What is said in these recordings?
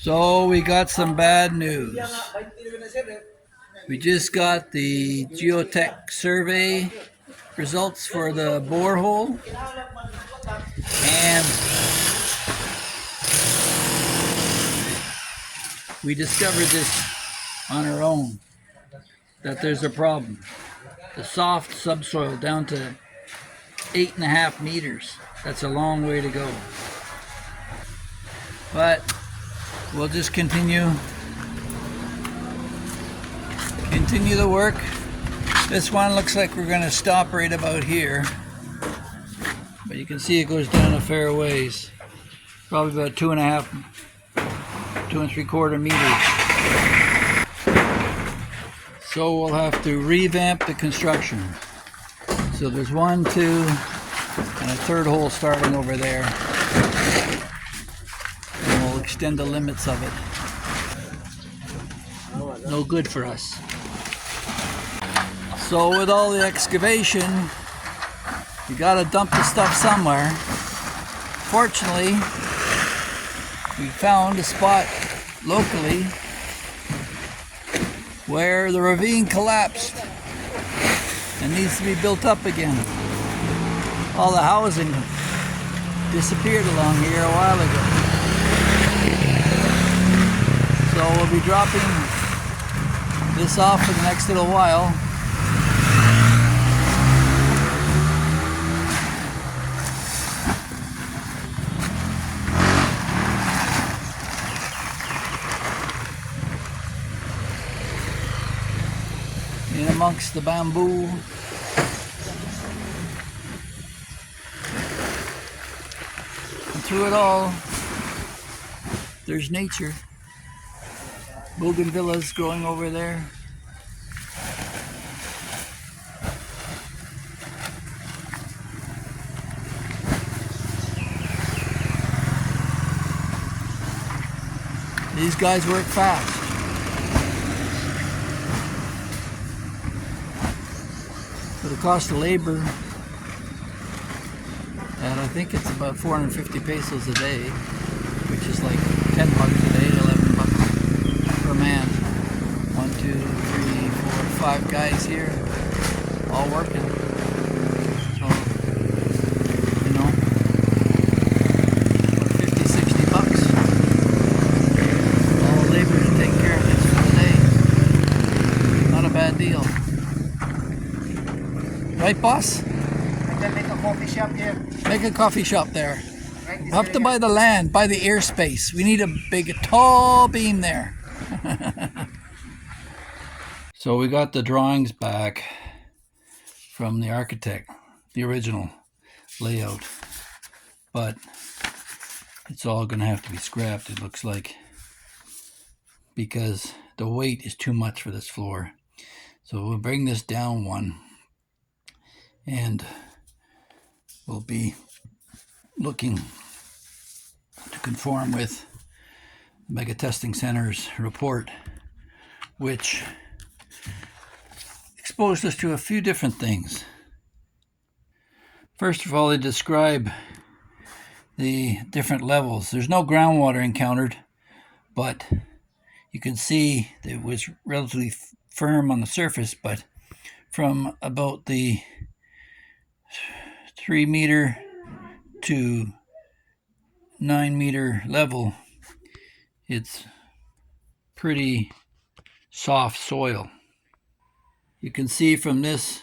So we got some bad news. We just got the geotech survey results for the borehole, and we discovered this on our own, that there's a problem. The soft subsoil down to 8.5 meters. That's a long way to go. But we'll just continue the work. This one looks like we're going to stop right about here, but you can see it goes down a fair ways, probably about 2.75 meters. So we'll have to revamp the construction. So there's 1, 2, and a third hole starting over there, and we'll extend the limits of it. No good for us. So with all the excavation, you gotta dump the stuff somewhere. Fortunately, we found a spot locally where the ravine collapsed and needs to be built up again. All the housing disappeared along here a while ago. So we'll be dropping this off for the next little while. In amongst the bamboo. And through it all, there's nature. Bougainvilleas growing over there. These guys work fast. For the cost of labor, and I think it's about 450 pesos a day, which is like 10 bucks a day, 11 bucks per man. 1, 2, 3, 4, 5 guys here, all working. So, you know, 50, 60 bucks. All labor to take care of this for the day. Not a bad deal. Right, boss? We can make a coffee shop here. Make a coffee shop there. We'll have to buy the land, buy the airspace. We need a big, tall beam there. So we got the drawings back from the architect, the original layout. But it's all going to have to be scrapped, it looks like, because the weight is too much for this floor. So we'll bring this down one, and we'll be looking to conform with Mega Testing Center's report, which exposed us to a few different things. First of all, they describe the different levels. There's no groundwater encountered, but you can see that it was relatively firm on the surface, but from about the 3 meter to 9 meter level, it's pretty soft soil. You can see from this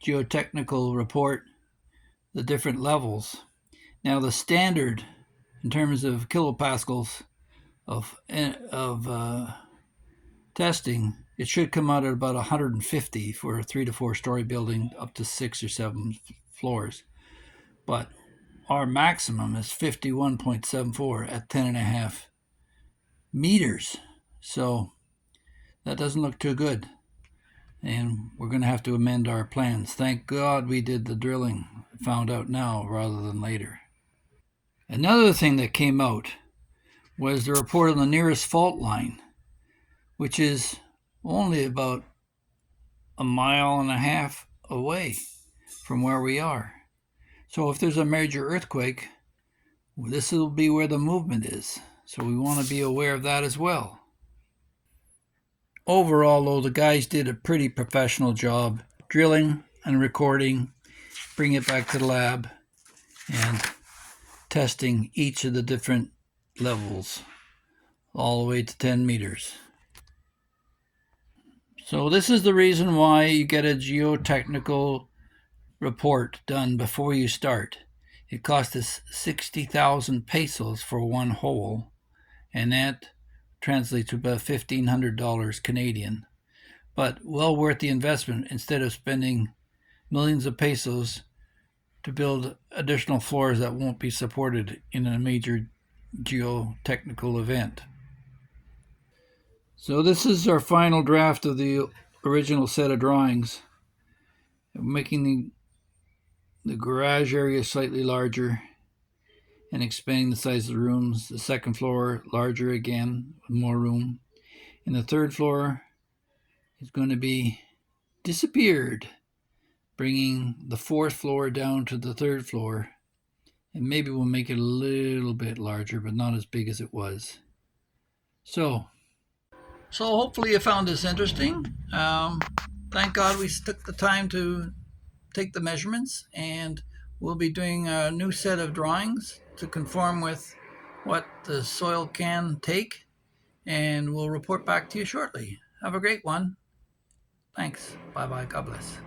geotechnical report the different levels. Now the standard in terms of kilopascals of testing, it should come out at about 150 for a 3 to 4 story building up to 6 or 7 floors. But our maximum is 51.74 at 10.5 meters. So that doesn't look too good. And we're going to have to amend our plans. Thank God we did the drilling, found out now rather than later. Another thing that came out was the report on the nearest fault line, which is only about 1.5 miles away from where we are. So if there's a major earthquake, this will be where the movement is. So we want to be aware of that as well. Overall, though, the guys did a pretty professional job drilling and recording, bring it back to the lab, and testing each of the different levels all the way to 10 meters. So this is the reason why you get a geotechnical report done before you start. It cost us 60,000 pesos for one hole, and that translates to about $1,500 Canadian. But well worth the investment instead of spending millions of pesos to build additional floors that won't be supported in a major geotechnical event. So this is our final draft of the original set of drawings. I'm making the garage area slightly larger and expanding the size of the rooms. The second floor larger again with more room. And the third floor is going to be disappeared, bringing the fourth floor down to the third floor. And maybe we'll make it a little bit larger, but not as big as it was. So hopefully you found this interesting. Thank God we took the time to take the measurements, and we'll be doing a new set of drawings to conform with what the soil can take, and we'll report back to you shortly. Have a great one. Thanks. Bye-bye. God bless.